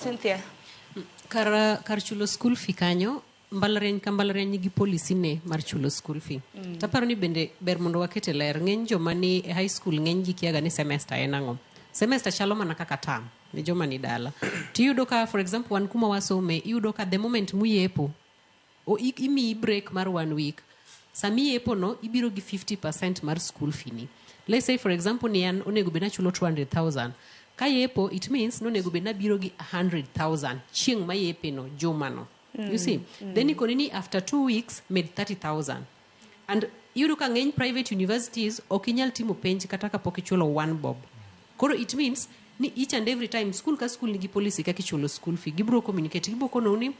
Cynthia. Kar chulo school fee kanyo, Mbalariany nigi policy ne mar chulo school fee. Taparo ni bende ber mondo wakete ler. Ng'eny joma ni high school ng'eny ji kiaga ni semester en ang'o. Semester chalo mana kaka term ni joma ni dala. Tiyudo ka for example wan kuma wasome, iyudo ka the moment muyepo, imi break mar 1 week. Sami yepo no ibiro gi 50% mar school fee ni. Let's say for example ni an onego bena chulo 200,000. Ka yepo it means no onego bena biro gi 100,000 chieng ma yepe no juma no. You see, then ikonini after 2 weeks made 30,000. And you look at ng'eny private universities okinyal timo penj kata ka pokichulo 1 bob. Koro it means ni each and every time school ka school nigi policy ka kichulo school fee, gibro communicate, gibro kono ni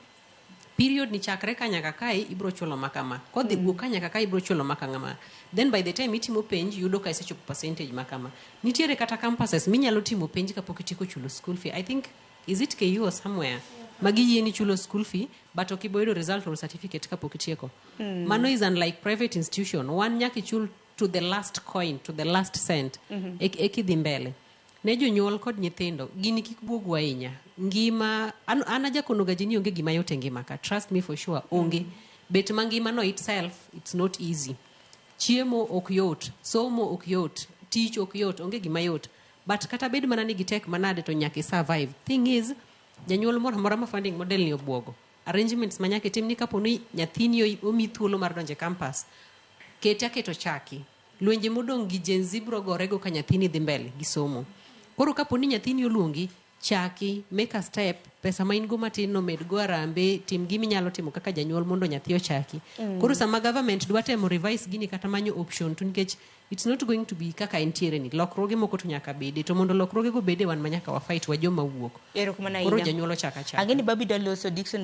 period ni chakre ka nyaka kai ibro chulo makama. Kodhi wuok ka nyaka kai ibro chulo makama. Then by the time itimo penj yudo ka isechopo percentage makama. Nitiere kata campuses minyalo timo penj ka pokitiko chulo school fee. I think is it KU or somewhere? Magi yeni chulo school fee but okiboydo result or certificate ka pokitieko. Mano is unlike private institution. One nyaki chul to the last coin, to the last cent. Eki dhi mbele. Ne jonyuol kod nyithindo gini kik buogu ahinya. Ngima anaja kono gajini onge gima yote ngima ka. Trust me for sure onge. Bet mangima no itself it's not easy. Chiemo ok yot, somo ok yot, tich ok yot, onge gima yot. But kata bed mana nigi tek manade to nyaki survive. Thing is janyuol moro amora ma funding model ni obwogo. Arrangements manyake tim ni kapo ni nyathini omi thuolo mar donje campus. Keto chaki. Luenje modong gi Gen Z bro gorego ka nyathini dhi mbele gi somo. Koro kapo ni nyathini oluongi chaki, make a step, pesa ma in go matin no med go arambe, tim gimi nyalo timo kaka janyuol mondo nyathi ochaki. Koro sama government dwa temo revise gini kata manyo option to nikech it's not going to be kaka entiere ni. Lokroge moko to nyaka bede. To mondo lokroge go bede wan manyaka wa fight wa joma wuok. Koro janyuol ochaka chaka. Angeni Babi Daloso Dixon